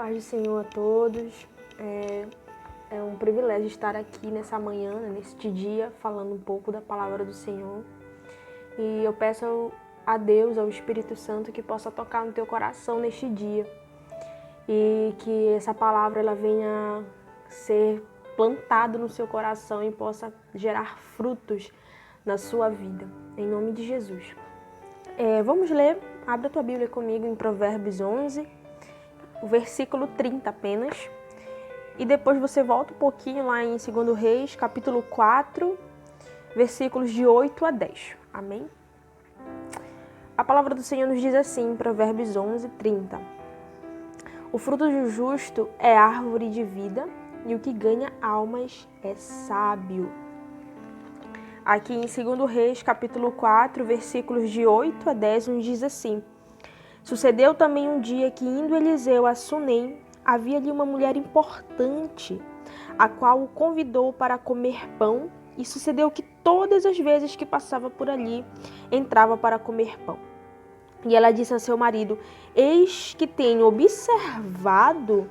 Paz do Senhor a todos. É um privilégio estar aqui nessa manhã, neste dia, falando um pouco da palavra do Senhor. E eu peço a Deus, ao Espírito Santo, que possa tocar no teu coração neste dia. E que essa palavra ela venha ser plantada no seu coração e possa gerar frutos na sua vida. Em nome de Jesus. Vamos ler, abre a tua Bíblia comigo em Provérbios 11, o versículo 30 apenas. E depois você volta um pouquinho lá em 2 Reis, capítulo 4, versículos de 8 a 10. Amém? A palavra do Senhor nos diz assim, em Provérbios 11, 30. O fruto do justo é árvore de vida, e o que ganha almas é sábio. Aqui em 2 Reis, capítulo 4, versículos de 8 a 10, nos diz assim. Sucedeu também um dia que, indo Eliseu a Sunem, havia ali uma mulher importante, a qual o convidou para comer pão, e sucedeu que todas as vezes que passava por ali, entrava para comer pão. E ela disse a seu marido: eis que tenho observado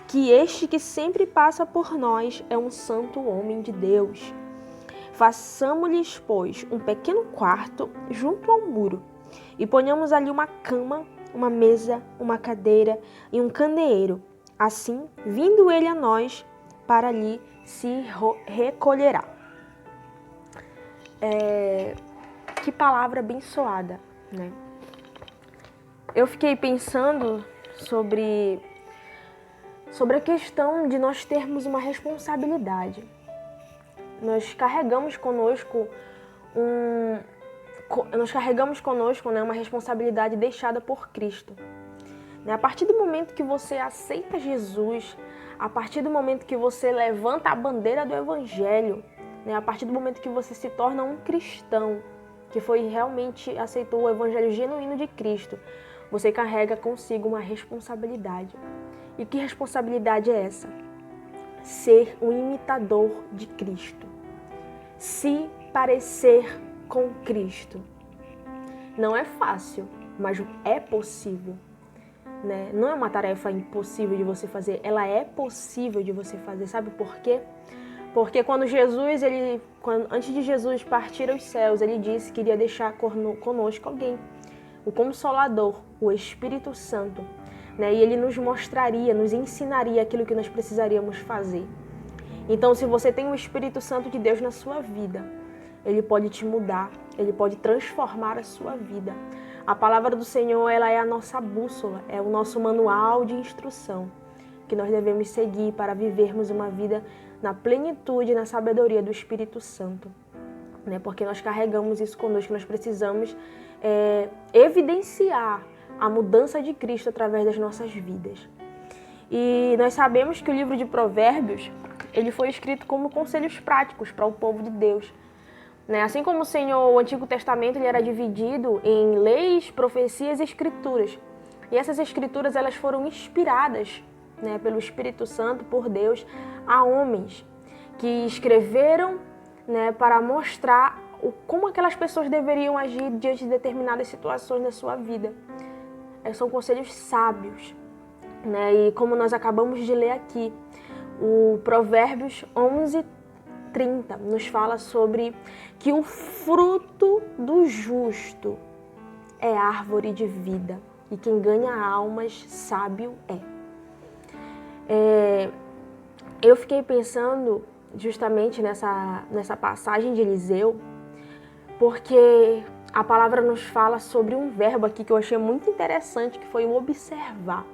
que este que sempre passa por nós é um santo homem de Deus. Façamo-lhes, pois, um pequeno quarto junto ao muro, e ponhamos ali uma cama, uma mesa, uma cadeira e um candeeiro. Assim, vindo ele a nós, para ali se recolherá. Que palavra abençoada, né? Eu fiquei pensando sobre a questão de nós termos uma responsabilidade. Nós carregamos conosco uma responsabilidade deixada por Cristo. A partir do momento que você aceita Jesus, a partir do momento que você levanta a bandeira do Evangelho, a partir do momento que você se torna um cristão, que aceitou o Evangelho genuíno de Cristo, você carrega consigo uma responsabilidade. E que responsabilidade é essa? Ser um imitador de Cristo. Se parecer com Cristo. Não é fácil, mas é possível. Não é uma tarefa impossível de você fazer, ela é possível de você fazer. Sabe por quê? Porque antes de Jesus partir aos céus, ele disse que iria deixar conosco alguém, o Consolador, o Espírito Santo. E ele nos mostraria, nos ensinaria aquilo que nós precisaríamos fazer. Então, se você tem o Espírito Santo de Deus na sua vida, ele pode te mudar, ele pode transformar a sua vida. A palavra do Senhor, ela é a nossa bússola, é o nosso manual de instrução que nós devemos seguir para vivermos uma vida na plenitude e na sabedoria do Espírito Santo. Porque nós carregamos isso conosco, nós precisamos evidenciar a mudança de Cristo através das nossas vidas. E nós sabemos que o livro de Provérbios, ele foi escrito como conselhos práticos para o povo de Deus. Assim como o Antigo Testamento ele era dividido em leis, profecias e escrituras. E essas escrituras elas foram inspiradas pelo Espírito Santo, por Deus, a homens que escreveram para mostrar como aquelas pessoas deveriam agir diante de determinadas situações da sua vida. São conselhos sábios. E como nós acabamos de ler aqui, o Provérbios 11, 30 nos fala sobre que o fruto do justo é árvore de vida e quem ganha almas sábio é. Eu fiquei pensando justamente nessa passagem de Eliseu, porque a palavra nos fala sobre um verbo aqui que eu achei muito interessante, que foi o observar.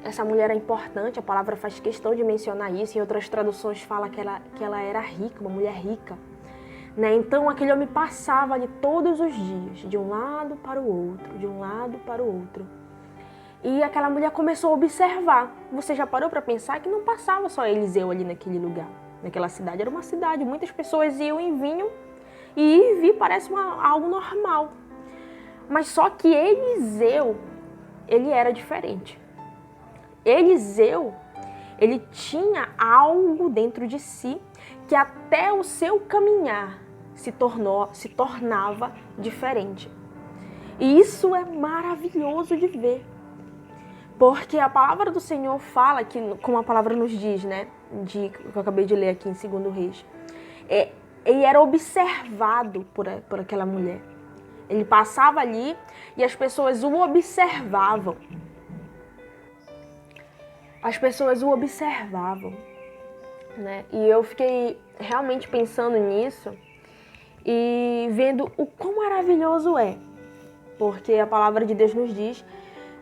Essa mulher é importante, a palavra faz questão de mencionar isso, em outras traduções fala que ela era rica, uma mulher rica. Então aquele homem passava ali todos os dias, de um lado para o outro, de um lado para o outro. E aquela mulher começou a observar. Você já parou para pensar que não passava só Eliseu ali naquele lugar, naquela cidade? Era uma cidade, muitas pessoas iam e vinham, e ir e vir parece algo normal. Mas só que Eliseu, ele era diferente. Eliseu, ele tinha algo dentro de si que até o seu caminhar se tornava diferente. E isso é maravilhoso de ver. Porque a palavra do Senhor fala, que, como a palavra nos diz, né? Que eu acabei de ler aqui em 2 Reis. Ele era observado por aquela mulher. Ele passava ali e as pessoas o observavam. As pessoas o observavam, né? E eu fiquei realmente pensando nisso e vendo o quão maravilhoso é. Porque a palavra de Deus nos diz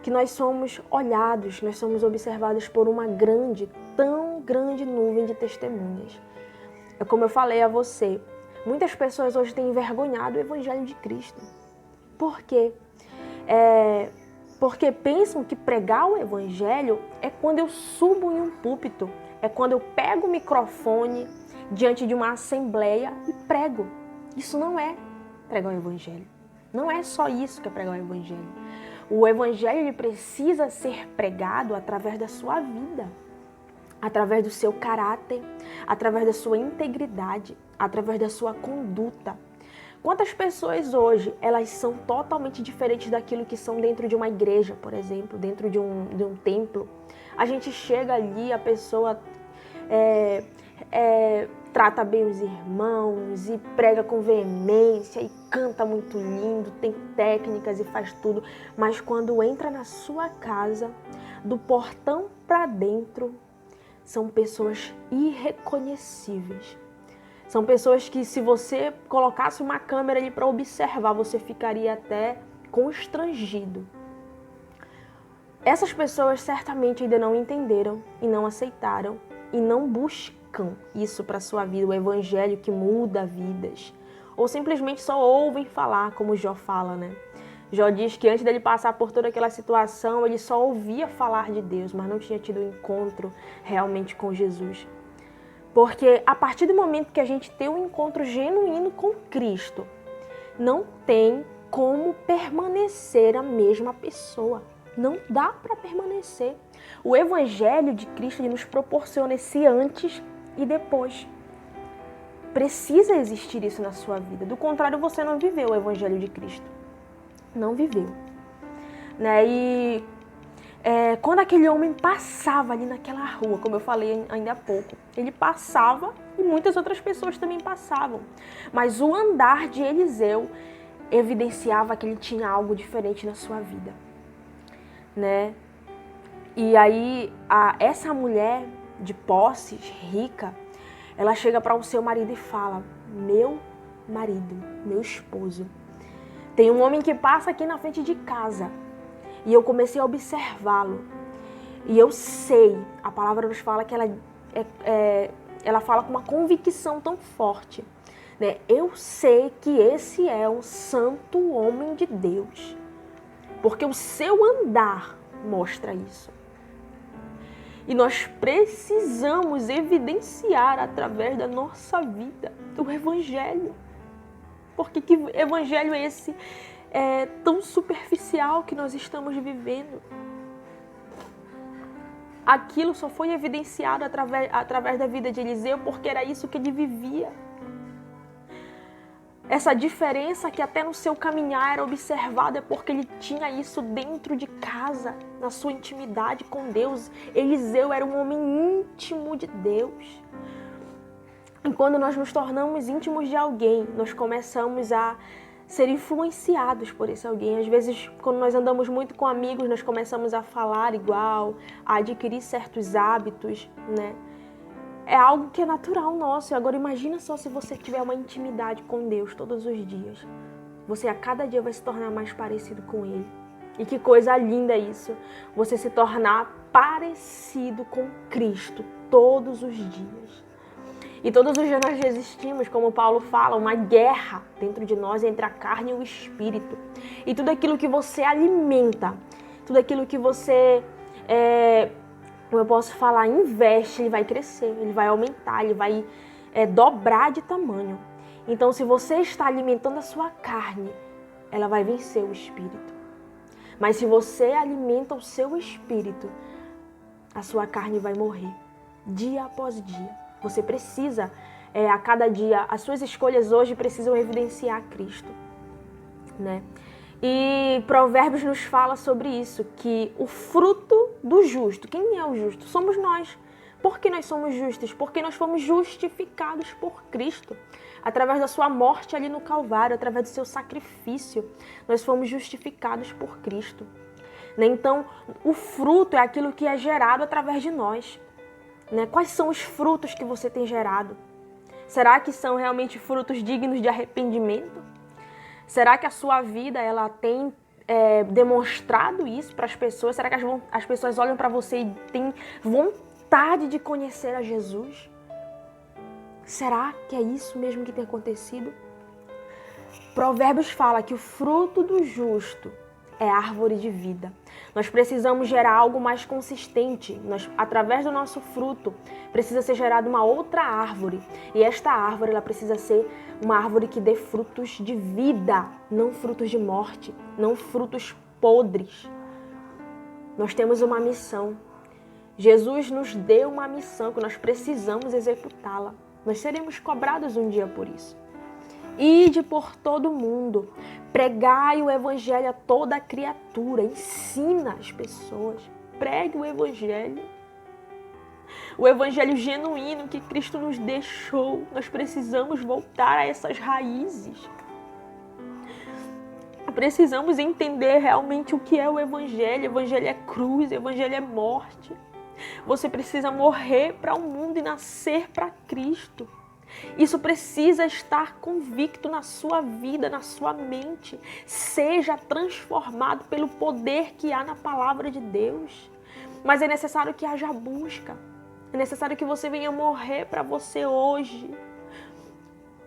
que nós somos olhados, nós somos observados por uma tão grande nuvem de testemunhas. É como eu falei a você, muitas pessoas hoje têm envergonhado o Evangelho de Cristo. Por quê? Porque pensam que pregar o Evangelho é quando eu subo em um púlpito, é quando eu pego o microfone diante de uma assembleia e prego. Isso não é pregar o Evangelho. Não é só isso que é pregar o Evangelho. O Evangelho ele precisa ser pregado através da sua vida, através do seu caráter, através da sua integridade, através da sua conduta. Quantas pessoas hoje, elas são totalmente diferentes daquilo que são dentro de uma igreja, por exemplo, dentro de um templo. A gente chega ali, a pessoa trata bem os irmãos e prega com veemência e canta muito lindo, tem técnicas e faz tudo. Mas quando entra na sua casa, do portão para dentro, são pessoas irreconhecíveis. São pessoas que, se você colocasse uma câmera ali para observar, você ficaria até constrangido. Essas pessoas certamente ainda não entenderam e não aceitaram e não buscam isso para a sua vida, o Evangelho que muda vidas. Ou simplesmente só ouvem falar, como Jó fala, né? Jó diz que antes dele passar por toda aquela situação, ele só ouvia falar de Deus, mas não tinha tido um encontro realmente com Jesus. Porque a partir do momento que a gente tem um encontro genuíno com Cristo, não tem como permanecer a mesma pessoa. Não dá para permanecer. O Evangelho de Cristo ele nos proporciona esse antes e depois. Precisa existir isso na sua vida. Do contrário, você não viveu o Evangelho de Cristo. Não viveu. Né? E quando aquele homem passava ali naquela rua, como eu falei ainda há pouco, ele passava e muitas outras pessoas também passavam. Mas o andar de Eliseu evidenciava que ele tinha algo diferente na sua vida. Né? E aí, essa mulher de posses, rica, ela chega para o seu marido e fala: meu marido, meu esposo, tem um homem que passa aqui na frente de casa e eu comecei a observá-lo. E eu sei, a palavra nos fala que ela fala com uma convicção tão forte. Né? Eu sei que esse é um santo homem de Deus. Porque o seu andar mostra isso. E nós precisamos evidenciar através da nossa vida o Evangelho. Porque que Evangelho é esse tão superficial que nós estamos vivendo? Aquilo só foi evidenciado através da vida de Eliseu porque era isso que ele vivia. Essa diferença que até no seu caminhar era observada é porque ele tinha isso dentro de casa, na sua intimidade com Deus. Eliseu era um homem íntimo de Deus. E quando nós nos tornamos íntimos de alguém, nós começamos a ser influenciados por esse alguém. Às vezes, quando nós andamos muito com amigos, nós começamos a falar igual, a adquirir certos hábitos, né? É algo que é natural nosso. Agora imagina só se você tiver uma intimidade com Deus todos os dias. Você a cada dia vai se tornar mais parecido com Ele. E que coisa linda isso. Você se tornar parecido com Cristo todos os dias. E todos os dias nós resistimos, como Paulo fala, uma guerra dentro de nós entre a carne e o espírito. E tudo aquilo que você alimenta, tudo aquilo que você como eu posso falar, investe, ele vai crescer, ele vai aumentar, ele vai dobrar de tamanho. Então, se você está alimentando a sua carne, ela vai vencer o espírito. Mas se você alimenta o seu espírito, a sua carne vai morrer, dia após dia. Você precisa, a cada dia, as suas escolhas hoje precisam evidenciar Cristo, né? E Provérbios nos fala sobre isso, que o fruto do justo, quem é o justo? Somos nós. Por que nós somos justos? Porque nós fomos justificados por Cristo. Através da sua morte ali no Calvário, através do seu sacrifício, nós fomos justificados por Cristo. Então, o fruto é aquilo que é gerado através de nós. Quais são os frutos que você tem gerado? Será que são realmente frutos dignos de arrependimento? Será que a sua vida ela tem demonstrado isso para as pessoas? Será que as pessoas olham para você e têm vontade de conhecer a Jesus? Será que é isso mesmo que tem acontecido? Provérbios fala que o fruto do justo é árvore de vida. Nós precisamos gerar algo mais consistente. Através do nosso fruto, precisa ser gerada uma outra árvore. E esta árvore ela precisa ser uma árvore que dê frutos de vida, não frutos de morte, não frutos podres. Nós temos uma missão. Jesus nos deu uma missão que nós precisamos executá-la. Nós seremos cobrados um dia por isso. Ide por todo mundo, pregai o evangelho a toda criatura, ensina as pessoas, pregue o evangelho genuíno que Cristo nos deixou. Nós precisamos voltar a essas raízes. Precisamos entender realmente o que é o evangelho. O evangelho é cruz, o evangelho é morte. Você precisa morrer para o mundo e nascer para Cristo. Isso precisa estar convicto na sua vida, na sua mente. Seja transformado pelo poder que há na palavra de Deus. Mas é necessário que haja busca. É necessário que você venha morrer para você hoje.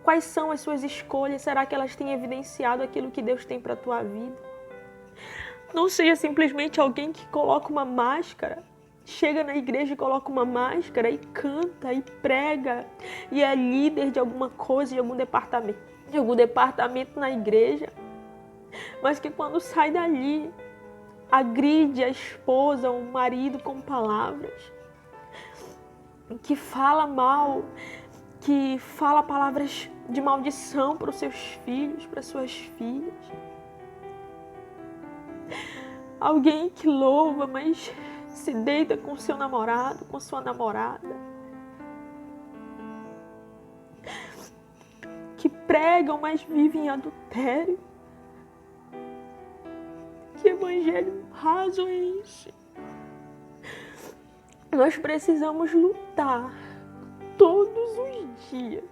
Quais são as suas escolhas? Será que elas têm evidenciado aquilo que Deus tem para a tua vida? Não seja simplesmente alguém que coloca uma máscara. Chega na igreja e coloca uma máscara e canta e prega e é líder de alguma coisa, de algum departamento na igreja, mas que quando sai dali agride a esposa ou o marido com palavras, que fala mal, que fala palavras de maldição para os seus filhos, para suas filhas. Alguém que louva, mas se deita com seu namorado, com sua namorada. Que pregam, mas vivem em adultério. Que evangelho raso é esse? Nós precisamos lutar todos os dias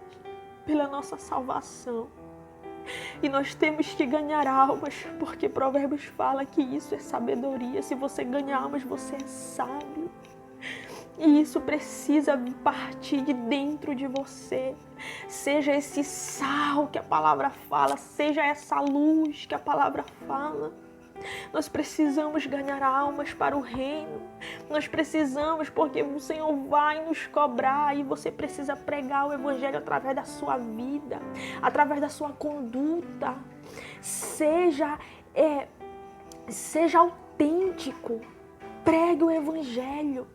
pela nossa salvação. E nós temos que ganhar almas, porque Provérbios fala que isso é sabedoria. Se você ganhar almas, você é sábio. E isso precisa partir de dentro de você. Seja esse sal que a palavra fala, seja essa luz que a palavra fala. Nós precisamos ganhar almas para o reino. Nós precisamos, porque o Senhor vai nos cobrar e você precisa pregar o evangelho através da sua vida, através da sua conduta. Seja autêntico. Pregue o evangelho.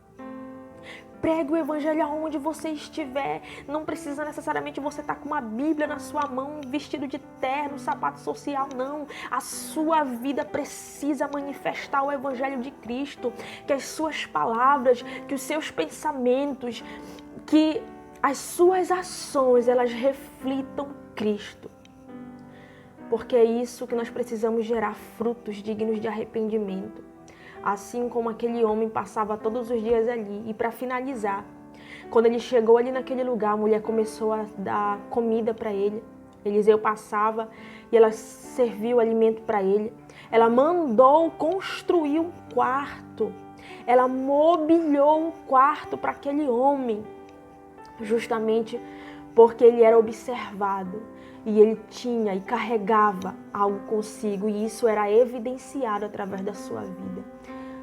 Pregue o evangelho aonde você estiver. Não precisa necessariamente você estar com uma Bíblia na sua mão, vestido de terno, sapato social, não. A sua vida precisa manifestar o evangelho de Cristo. Que as suas palavras, que os seus pensamentos, que as suas ações, elas reflitam Cristo. Porque é isso que nós precisamos gerar, frutos dignos de arrependimento. Assim como aquele homem passava todos os dias ali. E para finalizar, quando ele chegou ali naquele lugar, a mulher começou a dar comida para ele. Eliseu passava e ela serviu alimento para ele. Ela mandou construir um quarto. Ela mobiliou um quarto para aquele homem. Justamente porque ele era observado. E ele tinha e carregava algo consigo. E isso era evidenciado através da sua vida.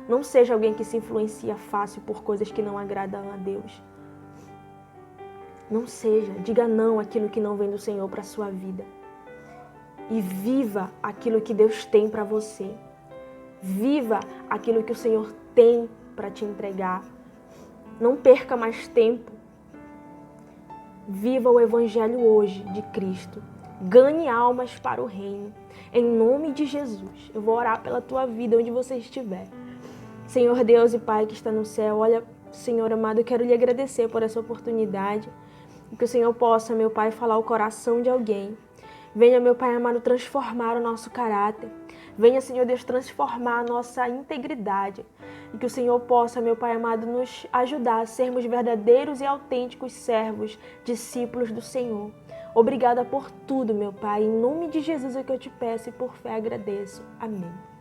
Não seja alguém que se influencia fácil por coisas que não agradam a Deus. Não seja. Diga não àquilo que não vem do Senhor para a sua vida. E viva aquilo que Deus tem para você. Viva aquilo que o Senhor tem para te entregar. Não perca mais tempo. Viva o evangelho hoje de Cristo. ganhe almas para o reino. Em nome de Jesus, eu vou orar pela tua vida onde você estiver. Senhor Deus e Pai que está no céu, olha, Senhor amado, eu quero lhe agradecer por essa oportunidade. Que o Senhor possa, meu Pai, falar o coração de alguém. Venha, meu Pai amado, transformar o nosso caráter. Venha, Senhor Deus, transformar a nossa integridade. E que o Senhor possa, meu Pai amado, nos ajudar a sermos verdadeiros e autênticos servos, discípulos do Senhor. Obrigada por tudo, meu Pai. Em nome de Jesus é que eu te peço e por fé agradeço. Amém.